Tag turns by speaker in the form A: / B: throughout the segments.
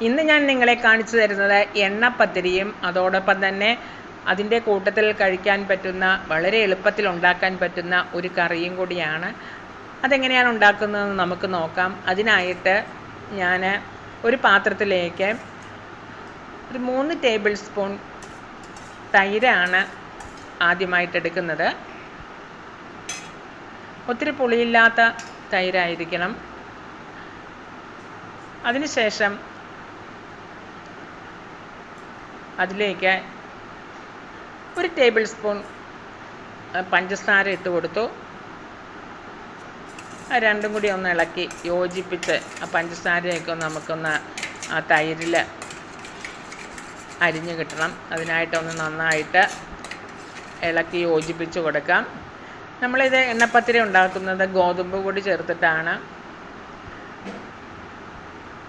A: ഇന്ന് ഞാൻ നിങ്ങളെ കാണിച്ചു തരുന്നത് എണ്ണപ്പത്തിരിയും അതോടൊപ്പം തന്നെ അതിൻ്റെ കൂട്ടത്തിൽ കഴിക്കാൻ പറ്റുന്ന വളരെ എളുപ്പത്തിൽ ഉണ്ടാക്കാൻ പറ്റുന്ന ഒരു കറിയും കൂടിയാണ്. അതെങ്ങനെയാണ് ഉണ്ടാക്കുന്നതെന്ന് നമുക്ക് നോക്കാം. അതിനായിട്ട് ഞാൻ ഒരു പാത്രത്തിലേക്ക് ഒരു 3 ടേബിൾ സ്പൂൺ തൈരാണ് ആദ്യമായിട്ട് എടുക്കുന്നത്. ഒത്തിരി പുളിയില്ലാത്ത തൈരായിരിക്കണം. അതിനുശേഷം അതിലേക്ക് ഒരു ടേബിൾ സ്പൂൺ പഞ്ചസാര ഇട്ട് കൊടുത്തു. രണ്ടും കൂടി ഒന്ന് ഇളക്കി യോജിപ്പിച്ച് ആ പഞ്ചസാരയൊക്കെ നമുക്കൊന്ന് ആ തൈരിൽ അരിഞ്ഞ് കിട്ടണം. അതിനായിട്ടൊന്ന് നന്നായിട്ട് ഇളക്കി യോജിപ്പിച്ച് കൊടുക്കാം. നമ്മളിത് എണ്ണപ്പത്തിരി ഉണ്ടാക്കുന്നത് ഗോതമ്പ് പൊടി ചേർത്തിട്ടാണ്.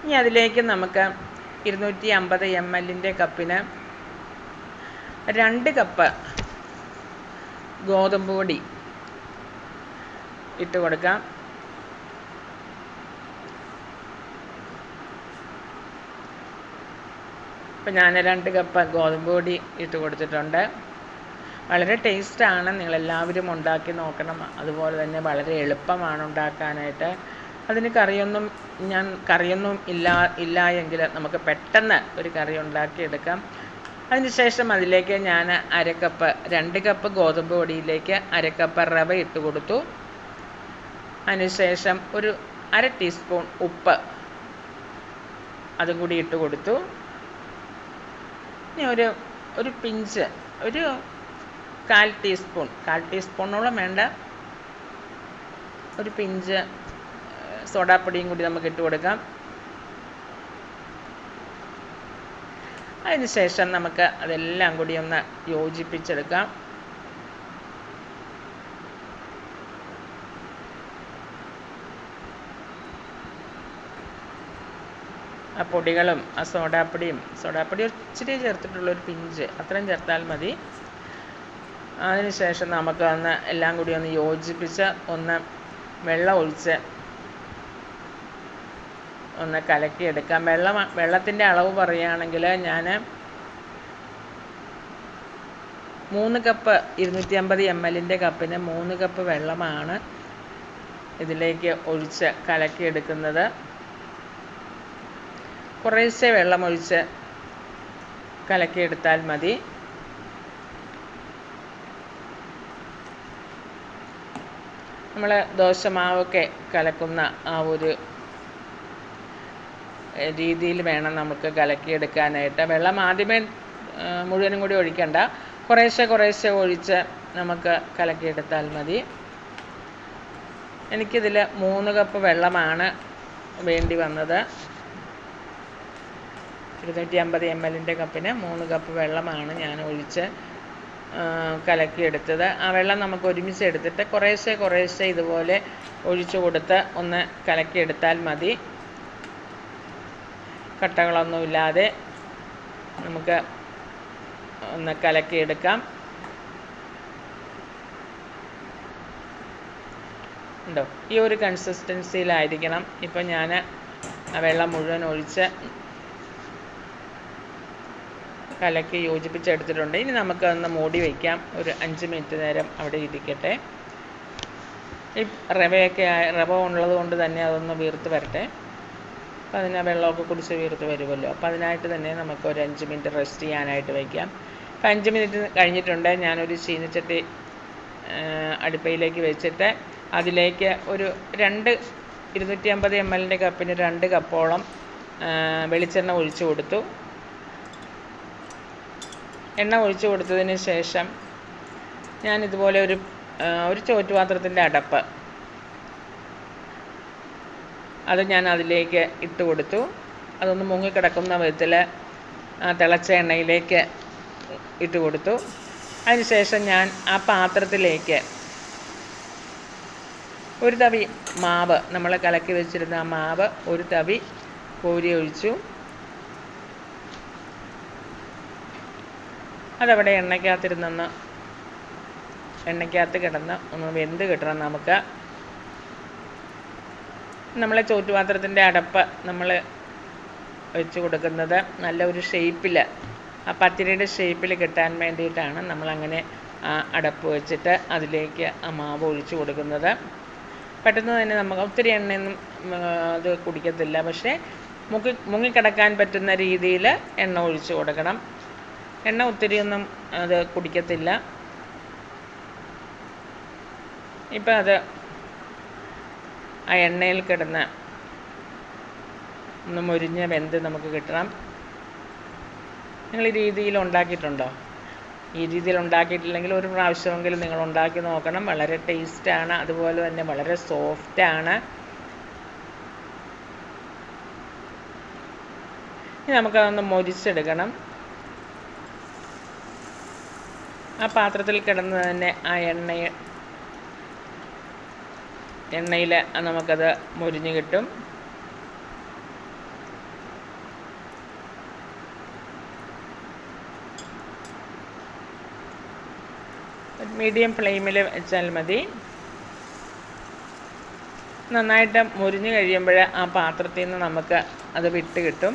A: ഇനി അതിലേക്ക് നമുക്ക് 250 ml കപ്പിന് 2 കപ്പ് ഗോതമ്പ് പൊടി ഇട്ട് കൊടുക്കാം. ഇപ്പം ഞാൻ 2 കപ്പ് ഗോതമ്പ് പൊടി ഇട്ട് കൊടുത്തിട്ടുണ്ട്. വളരെ ടേസ്റ്റാണ്, നിങ്ങളെല്ലാവരും ഉണ്ടാക്കി നോക്കണം. അതുപോലെ തന്നെ വളരെ എളുപ്പമാണ് ഉണ്ടാക്കാനായിട്ട്. അതിന് കറിയൊന്നും ഇല്ല എങ്കിൽ നമുക്ക് പെട്ടെന്ന് ഒരു കറി ഉണ്ടാക്കിയെടുക്കാം. അതിനുശേഷം അതിലേക്ക് ഞാൻ 2 കപ്പ് ഗോതമ്പ് പൊടിയിലേക്ക് 1 കപ്പ് റവ ഇട്ട് കൊടുത്തു. അതിനുശേഷം ഒരു 1/2 ടീസ്പൂൺ ഉപ്പ് അതും കൂടി ഇട്ട് കൊടുത്തു. ഇനി ഒരു പിഞ്ച്, ഒരു 1/4 ടീസ്പൂണോളം വേണ്ട, ഒരു പിഞ്ച് സോഡാപ്പൊടിയും കൂടി നമുക്ക് ഇട്ട് കൊടുക്കാം. അതിനുശേഷം നമുക്ക് അതെല്ലാം കൂടി ഒന്ന് യോജിപ്പിച്ചെടുക്കാം. ആ പൊടികളും ആ സോഡാപ്പൊടി ഇച്ചിരി ചേർത്തിട്ടുള്ളൊരു പിഞ്ച്, അത്രയും ചേർത്താൽ മതി. അതിനുശേഷം നമുക്ക് എല്ലാം കൂടി ഒന്ന് യോജിപ്പിച്ച് വെള്ളം ഒഴിച്ച് ഒന്ന് കലക്കിയെടുക്കാം. വെള്ളത്തിൻ്റെ അളവ് പറയുകയാണെങ്കിൽ ഞാൻ 3 കപ്പ് 250 ml കപ്പിന് 3 കപ്പ് വെള്ളമാണ് ഇതിലേക്ക് ഒഴിച്ച് കലക്കിയെടുക്കുന്നത്. കുറേശ്ശെ വെള്ളമൊഴിച്ച് കലക്കിയെടുത്താൽ മതി. നമ്മൾ ദോശമാവൊക്കെ കലക്കുന്ന ആ ഒരു രീതിയിൽ വേണം നമുക്ക് കലക്കിയെടുക്കാനായിട്ട്. വെള്ളം ആദ്യമേ മുഴുവനും കൂടി ഒഴിക്കണ്ട, കുറേശ്ശെ ഒഴിച്ച് നമുക്ക് കലക്കിയെടുത്താൽ മതി. എനിക്കിതിൽ 3 കപ്പ് വെള്ളമാണ് വേണ്ടി വന്നത്. 250 ml കപ്പിന് 3 കപ്പ് വെള്ളമാണ് ഞാൻ ഒഴിച്ച് കലക്കിയെടുത്തത്. ആ വെള്ളം നമുക്ക് ഒരുമിച്ച് എടുത്തിട്ട് കുറേശ്ശെ ഇതുപോലെ ഒഴിച്ചു കൊടുത്ത് ഒന്ന് കലക്കിയെടുത്താൽ മതി. കട്ടകളൊന്നുമില്ലാതെ നമുക്ക് ഒന്ന് കലക്കിയെടുക്കാം. ഉണ്ടോ? ഈ ഒരു കൺസിസ്റ്റൻസിയിലായിരിക്കണം. ഇപ്പം ഞാൻ ആ വെള്ളം മുഴുവൻ ഒഴിച്ച് കലക്കി യോജിപ്പിച്ചെടുത്തിട്ടുണ്ട്. ഇനി നമുക്ക് ഒന്ന് മൂടി വയ്ക്കാം. ഒരു 5 മിനിറ്റ് നേരം അവിടെ ഇരിക്കട്ടെ. ഈ റവ ഉള്ളത് കൊണ്ട് തന്നെ അതൊന്ന് വീർത്ത് വരട്ടെ. അപ്പോൾ അതിന് വെള്ളമൊക്കെ കുടിച്ച് വീർത്ത് വരുമല്ലോ. അപ്പോൾ അതിനായിട്ട് തന്നെ നമുക്ക് ഒരു 5 മിനിറ്റ് റെസ്റ്റ് ചെയ്യാനായിട്ട് വയ്ക്കാം. അപ്പോൾ 5 മിനിറ്റ് കഴിഞ്ഞിട്ടുണ്ട്. ഞാനൊരു ചീനച്ചട്ടി അടുപ്പയിലേക്ക് വെച്ചിട്ട് അതിലേക്ക് ഒരു 250 ml കപ്പിന് 2 കപ്പോളം വെളിച്ചെണ്ണ ഒഴിച്ചു കൊടുത്തു. എണ്ണ ഒഴിച്ചു കൊടുത്തതിന് ശേഷം ഞാൻ ഇതുപോലെ ഒരു ചോറ്റുപാത്രത്തിൻ്റെ അടപ്പ് അത് ഞാൻ അതിലേക്ക് ഇട്ട് കൊടുത്തു. അതൊന്ന് മുങ്ങിക്കിടക്കുന്ന വിധത്തിൽ തിളച്ച എണ്ണയിലേക്ക് ഇട്ട് കൊടുത്തു. അതിനുശേഷം ഞാൻ ആ പാത്രത്തിലേക്ക് ഒരു തവി മാവ്, നമ്മൾ കലക്കി വെച്ചിരുന്ന ആ മാവ് ഒരു തവി കോരി ഒഴിച്ചു. അതവിടെ എണ്ണയ്ക്കകത്ത് കിടന്ന് ഒന്ന് വെന്ത് കിട്ടണം. നമുക്ക് നമ്മളെ ചോറ്റുപാത്രത്തിൻ്റെ അടപ്പ് നമ്മൾ വെച്ച് കൊടുക്കുന്നത് നല്ല ഒരു ഷേപ്പിൽ, ആ പത്തിരിയുടെ ഷേപ്പിൽ കിട്ടാൻ വേണ്ടിയിട്ടാണ് നമ്മളങ്ങനെ അടപ്പ് വെച്ചിട്ട് അതിലേക്ക് ആ മാവ് ഒഴിച്ച് കൊടുക്കുന്നത്. പെട്ടെന്ന് തന്നെ നമുക്ക് ഒത്തിരി എണ്ണയൊന്നും അത് കുടിക്കത്തില്ല, പക്ഷേ മുങ്ങിക്കിടക്കാൻ പറ്റുന്ന രീതിയിൽ എണ്ണ ഒഴിച്ച് കൊടുക്കണം. എണ്ണ ഒത്തിരിയൊന്നും അത് കുടിക്കത്തില്ല. ഇപ്പം അത് ആ എണ്ണയിൽ കിടന്ന് ഒന്ന് മൊരിഞ്ഞ് വെന്ത് നമുക്ക് കിട്ടണം. നിങ്ങൾ ഈ രീതിയിൽ ഉണ്ടാക്കിയിട്ടുണ്ടോ? ഈ രീതിയിൽ ഉണ്ടാക്കിയിട്ടില്ലെങ്കിൽ ഒരു പ്രാവശ്യമെങ്കിലും നിങ്ങൾ ഉണ്ടാക്കി നോക്കണം. വളരെ ടേസ്റ്റാണ്, അതുപോലെ തന്നെ വളരെ സോഫ്റ്റാണ്. ഇനി നമുക്കതൊന്ന് മൊരിച്ചെടുക്കണം. ആ പാത്രത്തിൽ കിടന്ന് തന്നെ ആ എണ്ണയിൽ നമുക്കത് മൊരിഞ്ഞ് കിട്ടും. മീഡിയം ഫ്ലെയിമിൽ വെച്ചാൽ മതി. നന്നായിട്ട് മൊരിഞ്ഞ് കഴിയുമ്പോൾ ആ പാത്രത്തിൽ നിന്ന് നമുക്ക് അത് വിട്ട് കിട്ടും.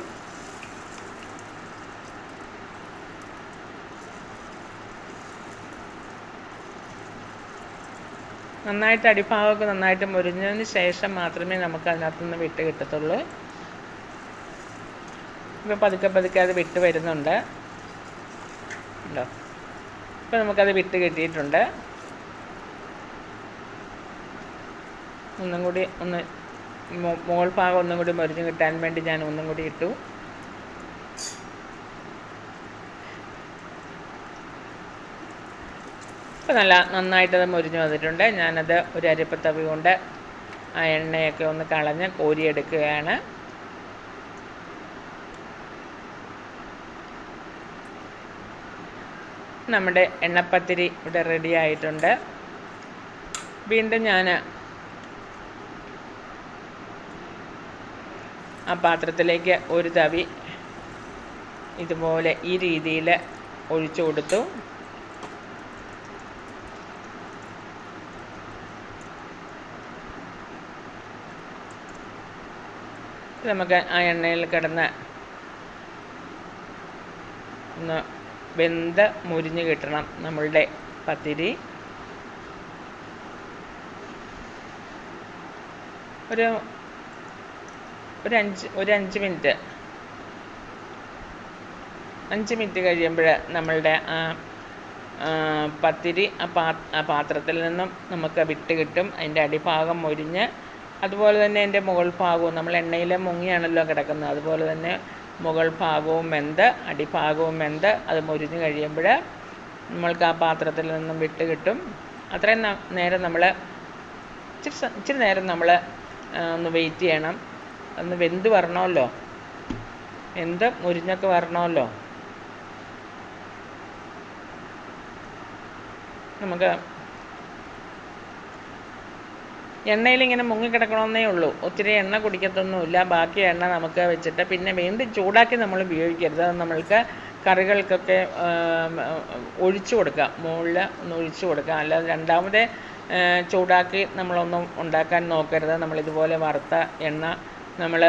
A: നന്നായിട്ട് അടിഭാഗമൊക്കെ നന്നായിട്ട് മൊരിഞ്ഞതിന് ശേഷം മാത്രമേ നമുക്ക് അതിനകത്തുനിന്ന് വിട്ട് കിട്ടത്തുള്ളൂ. ഇപ്പോൾ പതുക്കെ പതുക്കെ അത് വിട്ട് വരുന്നുണ്ട് ഉണ്ടോ. ഇപ്പോൾ നമുക്കത് വിട്ട് കിട്ടിയിട്ടുണ്ട്. ഒന്നും കൂടി മുകൾ ഭാഗം ഒന്നും കൂടി മൊരിഞ്ഞ് കിട്ടാൻ വേണ്ടി ഞാൻ ഒന്നും കൂടി ഇട്ടു. ഇപ്പോൾ നന്നായിട്ടത് മൊരിഞ്ഞ് വന്നിട്ടുണ്ട്. ഞാനത് ഒരു അരിപ്പത്തവി കൊണ്ട് ആ എണ്ണയൊക്കെ ഒന്ന് കളഞ്ഞ് കോരിയെടുക്കുകയാണ്. നമ്മുടെ എണ്ണപ്പത്തിരി ഇവിടെ റെഡി ആയിട്ടുണ്ട്. വീണ്ടും ഞാൻ ആ പാത്രത്തിലേക്ക് ഒരു തവി ഇതുപോലെ ഈ രീതിയിൽ ഒഴിച്ചു കൊടുത്തു. നമുക്ക് ആ എണ്ണയിൽ കിടന്ന് ഒന്ന് വെന്ത് മുരിഞ്ഞ് കിട്ടണം നമ്മളുടെ പത്തിരി. ഒരു 5 മിനിറ്റ് 5 മിനിറ്റ് കഴിയുമ്പോൾ നമ്മളുടെ പത്തിരി ആ പാത്രത്തിൽ നിന്നും നമുക്ക് വിട്ട് കിട്ടും. അതിൻ്റെ അടിഭാഗം മൊരിഞ്ഞ്, അതുപോലെ തന്നെ അതിൻ്റെ മുകൾ ഭാഗവും, നമ്മൾ എണ്ണയിൽ മുങ്ങിയാണല്ലോ കിടക്കുന്നത്, അതുപോലെ തന്നെ മുകൾ ഭാഗവും വെന്ത് അടിഭാഗവും വെന്ത് അത് മൊരിഞ്ഞ് കഴിയുമ്പോൾ നമ്മൾക്ക് ആ പാത്രത്തിൽ നിന്നും വിട്ട് കിട്ടും. അത്രയും നേരം നമ്മൾ ഇച്ചിരി നേരം നമ്മൾ ഒന്ന് വെയിറ്റ് ചെയ്യണം. ഒന്ന് വെന്ത് വരണമല്ലോ, വെന്ത് മുരിഞ്ഞൊക്കെ വരണമല്ലോ. നമുക്ക് എണ്ണയിലിങ്ങനെ മുങ്ങിക്കിടക്കണമെന്നേ ഉള്ളൂ, ഒത്തിരി എണ്ണ കുടിക്കത്തൊന്നുമില്ല. ബാക്കി എണ്ണ നമുക്ക് വെച്ചിട്ട് പിന്നെ വീണ്ടും ചൂടാക്കി നമ്മൾ ഉപയോഗിക്കരുത്. അത് നമ്മൾക്ക് കറികൾക്കൊക്കെ ഒഴിച്ചു കൊടുക്കാം, മുകളിൽ ഒന്ന് ഒഴിച്ചു കൊടുക്കാം. അല്ലാതെ രണ്ടാമത് ചൂടാക്കി നമ്മളൊന്നും ഉണ്ടാക്കാൻ നോക്കരുത്. നമ്മളിതുപോലെ വറുത്ത എണ്ണ നമ്മൾ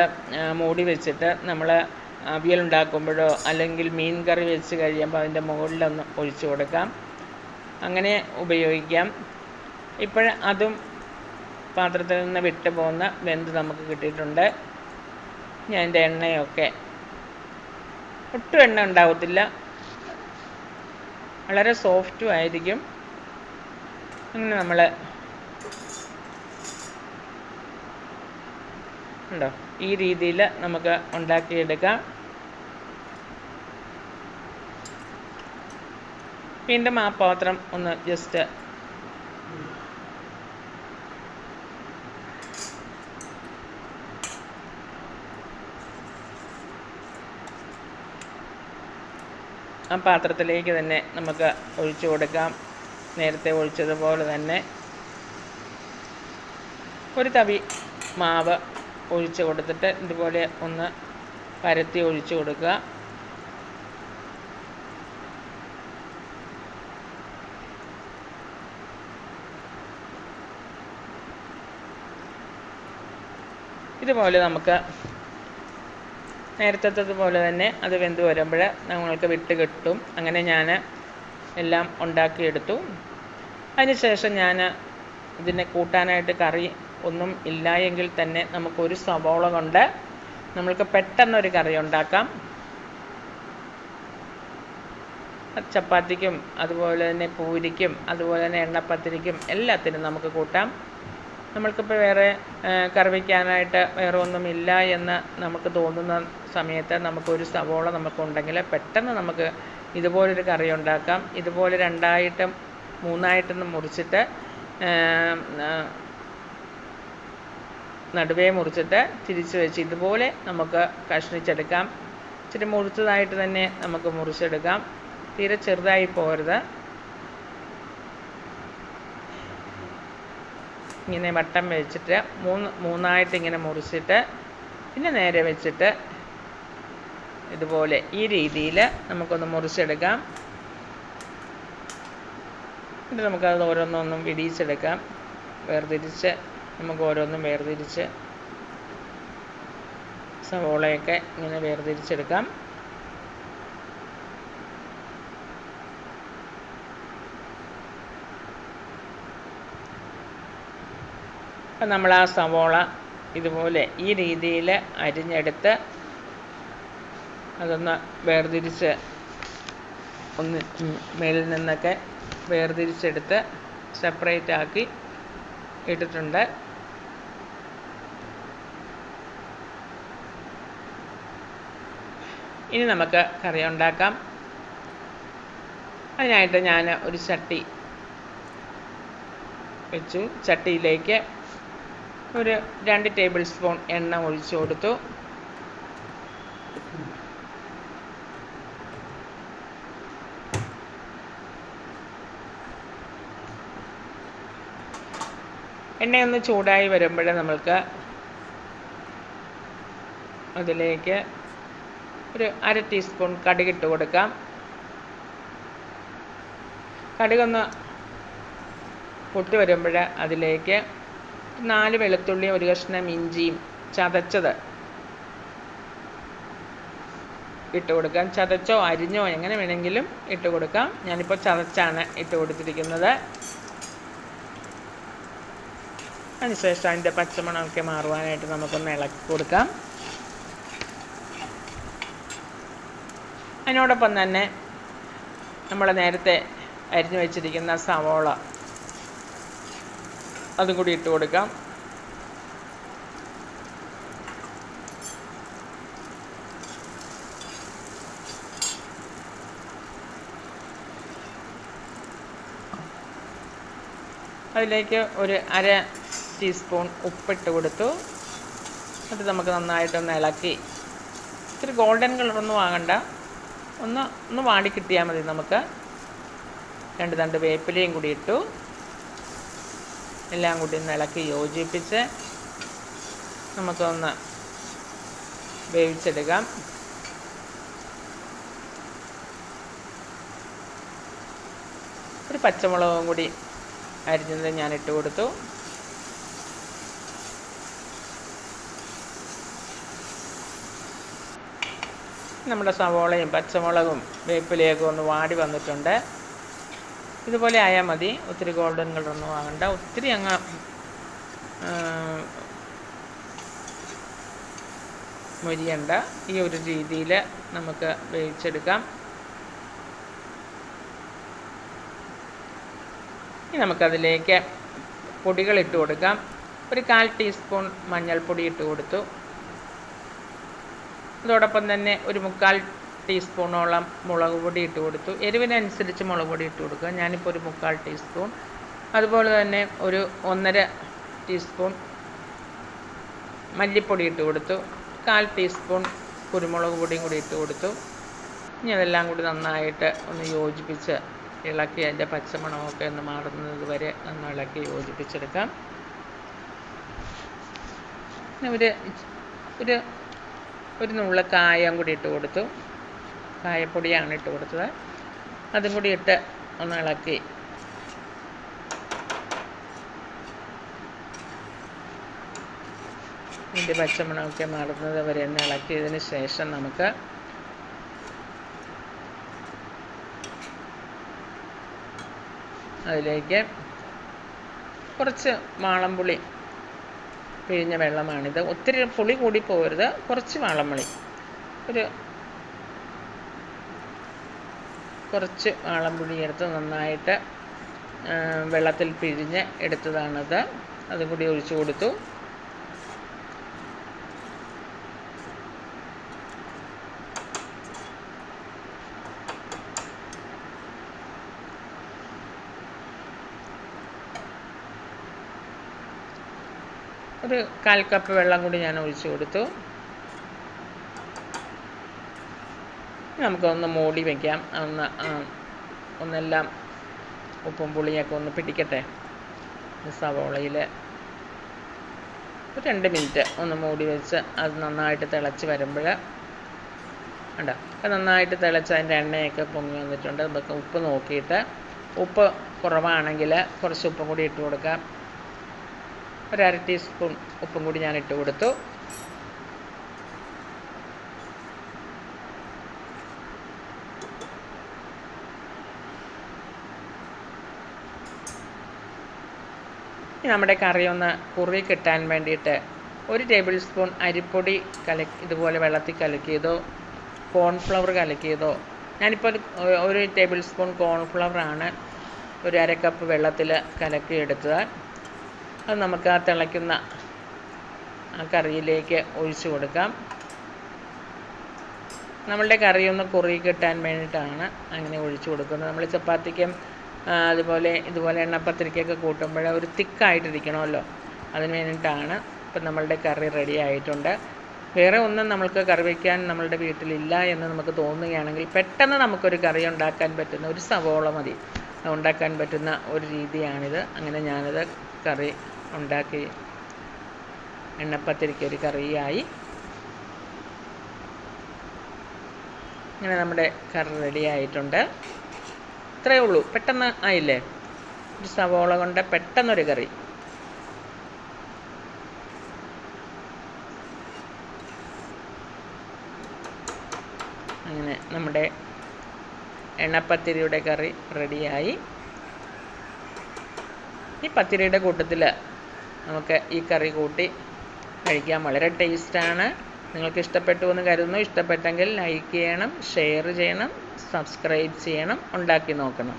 A: മൂടി വെച്ചിട്ട് നമ്മൾ അവിയലുണ്ടാക്കുമ്പോഴോ അല്ലെങ്കിൽ മീൻ കറി വെച്ച് കഴിയുമ്പോൾ അതിൻ്റെ മുകളിലൊന്ന് ഒഴിച്ചു കൊടുക്കാം, അങ്ങനെ ഉപയോഗിക്കാം. അതും പാത്രത്തിൽ നിന്ന് വിട്ട് പോകുന്ന വെന്ത് നമുക്ക് കിട്ടിയിട്ടുണ്ട്. ഞാൻ എൻ്റെ എണ്ണയൊക്കെ ഒട്ടും എണ്ണ ഉണ്ടാകത്തില്ല, വളരെ സോഫ്റ്റും ആയിരിക്കും. അങ്ങനെ നമ്മൾ ഉണ്ടോ ഈ രീതിയിൽ നമുക്ക് ഉണ്ടാക്കിയെടുക്കാം. വീണ്ടും ആ പാത്രം ഒന്ന് ജസ്റ്റ് ആ പാത്രത്തിലേക്ക് തന്നെ നമുക്ക് ഒഴിച്ചു കൊടുക്കാം. നേരത്തെ ഒഴിച്ചതുപോലെ തന്നെ ഒരു തവി മാവ് ഒഴിച്ച് കൊടുത്തിട്ട് ഇതുപോലെ ഒന്ന് പരത്തി ഒഴിച്ചു കൊടുക്കുക. ഇതുപോലെ നമുക്ക് നേരത്തതുപോലെ തന്നെ അത് വെന്ത് വരുമ്പോൾ നമ്മൾക്ക് വിട്ട് കിട്ടും. അങ്ങനെ ഞാൻ എല്ലാം ഉണ്ടാക്കിയെടുത്തു. അതിനുശേഷം ഞാൻ ഇതിനെ കൂട്ടാനായിട്ട് കറി ഒന്നും ഇല്ല എങ്കിൽ തന്നെ നമുക്കൊരു സവോള കൊണ്ട് നമ്മൾക്ക് പെട്ടെന്നൊരു കറി ഉണ്ടാക്കാം. ചപ്പാത്തിക്കും അതുപോലെ തന്നെ പൂരിക്കും അതുപോലെ തന്നെ എണ്ണപ്പത്തിരിക്കും എല്ലാത്തിനും നമുക്ക് കൂട്ടാം. നമ്മൾക്കിപ്പോൾ വേറെ കറി വയ്ക്കാനായിട്ട് വേറെ ഒന്നുമില്ല എന്ന് നമുക്ക് തോന്നുന്ന സമയത്ത് നമുക്കൊരു സവോള നമുക്കുണ്ടെങ്കിൽ പെട്ടെന്ന് നമുക്ക് ഇതുപോലൊരു കറി ഉണ്ടാക്കാം. ഇതുപോലെ 2ആയിട്ടും 3ആയിട്ടും മുറിച്ചിട്ട് നടുവേ മുറിച്ചിട്ട് തിരിച്ച് വെച്ച് ഇതുപോലെ നമുക്ക് കഷ്ണിച്ചെടുക്കാം. ഇച്ചിരി മുറിച്ചതായിട്ട് തന്നെ നമുക്ക് മുറിച്ചെടുക്കാം. തീരെ ചെറുതായി പോകരുത്. ഇങ്ങനെ വട്ടം വെച്ചിട്ട് മൂന്നായിട്ട് ഇങ്ങനെ മുറിച്ചിട്ട് പിന്നെ നേരെ വെച്ചിട്ട് ഇതുപോലെ ഈ രീതിയിൽ നമുക്കൊന്ന് മുറിച്ചെടുക്കാം. എന്നിട്ട് നമുക്കത് ഓരോന്നൊന്നും വിടിയിച്ചെടുക്കാം. വേർതിരിച്ച് നമുക്ക് ഓരോന്നും വേർതിരിച്ച് സവോളയൊക്കെ ഇങ്ങനെ വേർതിരിച്ചെടുക്കാം. അപ്പം നമ്മൾ ആ സവോള ഇതുപോലെ ഈ രീതിയിൽ അരിഞ്ഞെടുത്ത് അതൊന്ന് വേർതിരിച്ച് ഒന്ന് മേലിൽ നിന്നൊക്കെ വേർതിരിച്ചെടുത്ത് സെപ്പറേറ്റ് ആക്കി ഇട്ടിട്ടുണ്ട്. ഇനി നമുക്ക് കറി ഉണ്ടാക്കാം. അതിനായിട്ട് ഞാൻ ഒരു ചട്ടി വെച്ചു. ചട്ടിയിലേക്ക് ഒരു 2 ടേബിൾ സ്പൂൺ എണ്ണ ഒഴിച്ചു കൊടുത്തു. എണ്ണയൊന്ന് ചൂടായി വരുമ്പോൾ നമ്മൾക്ക് അതിലേക്ക് ഒരു 1/2 ടീസ്പൂൺ കടുകിട്ട് കൊടുക്കാം. കടുകൊന്ന് പൊട്ടി വരുമ്പോൾ അതിലേക്ക് 4 വെളുത്തുള്ളി, 1 കഷ്ണം ഇഞ്ചിയും ചതച്ചത് ഇട്ട് കൊടുക്കാം. ചതച്ചോ അരിഞ്ഞോ എങ്ങനെ വേണമെങ്കിലും ഇട്ട് കൊടുക്കാം. ഞാനിപ്പോൾ ചതച്ചാണ് ഇട്ട് കൊടുത്തിരിക്കുന്നത്. അതിനുശേഷം അതിൻ്റെ പച്ചമണമൊക്കെ മാറുവാനായിട്ട് നമുക്കൊന്ന് ഇളക്കി കൊടുക്കാം. അതിനോടൊപ്പം തന്നെ നമ്മൾ നേരത്തെ അരിഞ്ഞു വെച്ചിരിക്കുന്ന സവോള അതും കൂടി ഇട്ട് കൊടുക്കാം. അതിലേക്ക് ഒരു 1/2 ടീസ്പൂൺ ഉപ്പിട്ട് കൊടുത്തു. അത് നമുക്ക് നന്നായിട്ടൊന്ന് ഇളക്കി ഇത്തിരി ഗോൾഡൻ കളറൊന്നും ആകണ്ട, ഒന്ന് വാടി കിട്ടിയാൽ മതി. നമുക്ക് 2 തണ്ട് വേപ്പിലയും കൂടി ഇട്ടു. എല്ലാം കൂടി ഒന്ന് ഇളക്കി യോജിപ്പിച്ച് നമുക്കൊന്ന് വേവിച്ചെടുക്കാം. ഒരു പച്ചമുളകും കൂടി അരിഞ്ഞത് ഞാൻ ഇട്ട് കൊടുത്തു. നമ്മുടെ സവോളയും പച്ചമുളകും വേപ്പിലയൊക്കെ ഒന്ന് വാടി വന്നിട്ടുണ്ട്. ഇതുപോലെ ആയാൽ മതി. ഒത്തിരി ഗോൾഡൻ കളറൊന്നും ആകണ്ട, ഒത്തിരി അങ്ങ് മൊരിയണ്ട. ഈ ഒരു രീതിയിൽ നമുക്ക് വേവിച്ചെടുക്കാം. ഇനി നമുക്കതിലേക്ക് പൊടികൾ ഇട്ട് കൊടുക്കാം. ഒരു 1/4 ടീസ്പൂൺ മഞ്ഞൾപ്പൊടി ഇട്ട് കൊടുത്തു. അതോടൊപ്പം തന്നെ ഒരു 3/4 ടീസ്പൂണോളം മുളക് പൊടി ഇട്ട് കൊടുത്തു. എരിവിനനുസരിച്ച് മുളക് പൊടി ഇട്ട് കൊടുക്കുക. ഞാനിപ്പോൾ ഒരു 3/4 ടീസ്പൂൺ. അതുപോലെ തന്നെ ഒരു 1.5 ടീസ്പൂൺ മല്ലിപ്പൊടി ഇട്ട് കൊടുത്തു. 1/4 ടീസ്പൂൺ കുരുമുളക് പൊടിയും കൂടി ഇട്ട് കൊടുത്തു. ഇനി അതെല്ലാം കൂടി നന്നായിട്ട് ഒന്ന് യോജിപ്പിച്ച് ഇളക്കി അതിൻ്റെ പച്ചമണമൊക്കെ ഒന്ന് മാറുന്നത് വരെ ഒന്ന് ഇളക്കി യോജിപ്പിച്ചെടുക്കാം. ഒരു നുള്ള കായം കൂടി ഇട്ട് കൊടുത്തു. കായപ്പൊടിയാണ് ഇട്ട് കൊടുത്തത്. അതും കൂടി ഇട്ട് ഒന്ന് ഇളക്കി ഇതിൻ്റെ പച്ചമണമൊക്കെ മാറുന്നത് വരെ ഒന്ന് ഇളക്കിയതിന് ശേഷം നമുക്ക് അതിലേക്ക് കുറച്ച് വാളംപുളി പിഴിഞ്ഞ വെള്ളമാണിത്. ഒത്തിരി പുളി കൂടി പോകരുത്, കുറച്ച് വാളംപുളി, കുറച്ച് വാളംപുളി എടുത്ത് നന്നായിട്ട് വെള്ളത്തിൽ പിഴിഞ്ഞ് എടുത്തതാണത്. അതും കൂടി ഒഴിച്ചു കൊടുത്തു. ഒരു 1/4 കപ്പ് വെള്ളം കൂടി ഞാൻ ഒഴിച്ചു കൊടുത്തു. നമുക്കൊന്ന് മൂടി വയ്ക്കാം. ഒന്നെല്ലാം ഉപ്പും പുളിയൊക്കെ ഒന്ന് പിടിക്കട്ടെ. സവോളയിൽ ഒരു 2 മിനിറ്റ് ഒന്ന് മൂടി വെച്ച് അത് നന്നായിട്ട് തിളച്ച് വരുമ്പോൾ ഉണ്ടോ, അപ്പം നന്നായിട്ട് തിളച്ച് അതിൻ്റെ എണ്ണയൊക്കെ പൊങ്ങി വന്നിട്ടുണ്ട്. നമുക്ക് ഉപ്പ് നോക്കിയിട്ട്, ഉപ്പ് കുറവാണെങ്കിൽ കുറച്ച് ഉപ്പും കൂടി ഇട്ട് കൊടുക്കാം. ഒരു 1/2 ടീസ്പൂൺ ഉപ്പും കൂടി ഞാൻ ഇട്ട് കൊടുത്തു. നമ്മുടെ കറി ഒന്ന് കുറുകി കിട്ടാൻ വേണ്ടിയിട്ട് 1 ടേബിൾ സ്പൂൺ അരിപ്പൊടി ഇതുപോലെ വെള്ളത്തിൽ കലക്കിയതോ കോൺഫ്ലവർ കലക്കിയതോ, ഞാനിപ്പോൾ 1 ടേബിൾ സ്പൂൺ കോൺഫ്ലവറാണ് ഒരു 1/2 കപ്പ് വെള്ളത്തിൽ കലക്കിയെടുത്തത്. അത് നമുക്ക് ആ തിളയ്ക്കുന്ന ആ കറിയിലേക്ക് ഒഴിച്ചു കൊടുക്കാം. നമ്മളുടെ കറി ഒന്ന് കുറുകി കിട്ടാൻ വേണ്ടിയിട്ടാണ് അങ്ങനെ ഒഴിച്ചു കൊടുക്കുന്നത്. നമ്മൾ ചപ്പാത്തിക്കും ഇതുപോലെ എണ്ണപ്പത്തിരിക്കൊക്കെ കൂട്ടുമ്പോൾ ഒരു തിക്കായിട്ടിരിക്കണമല്ലോ, അതിന് വേണ്ടിയിട്ടാണ്. ഇപ്പം നമ്മളുടെ കറി റെഡി ആയിട്ടുണ്ട്. വേറെ ഒന്നും നമ്മൾക്ക് കറി വയ്ക്കാൻ നമ്മളുടെ വീട്ടിലില്ല എന്ന് നമുക്ക് തോന്നുകയാണെങ്കിൽ പെട്ടെന്ന് നമുക്കൊരു കറി ഉണ്ടാക്കാൻ പറ്റുന്ന, ഒരു സവോള മതി ഉണ്ടാക്കാൻ പറ്റുന്ന ഒരു രീതിയാണിത്. അങ്ങനെ ഞാനിത് കറി ഉണ്ടാക്കി, എണ്ണപ്പത്തിരിക്കൊരു കറിയായി. ഇങ്ങനെ നമ്മുടെ കറി റെഡി ആയിട്ടുണ്ട്. ഇത്രയേ ഉള്ളൂ, പെട്ടെന്ന് ആയില്ലേ? ഒരു സവോള കൊണ്ട് പെട്ടെന്നൊരു കറി. അങ്ങനെ നമ്മുടെ എണ്ണപ്പത്തിരിയുടെ കറി റെഡിയായി. ഈ പത്തിരിയുടെ കൂട്ടത്തിൽ നമുക്ക് ഈ കറി കൂട്ടി കഴിക്കാൻ വളരെ ടേസ്റ്റാണ്. നിങ്ങൾക്ക് ഇഷ്ടപ്പെട്ടു എന്ന് കരുതുന്നു. ഇഷ്ടപ്പെട്ടെങ്കിൽ ലൈക്ക് ചെയ്യണം, ഷെയർ ചെയ്യണം, സബ്സ്ക്രൈബ് ചെയ്യണം, ഉണ്ടാക്കി നോക്കണം.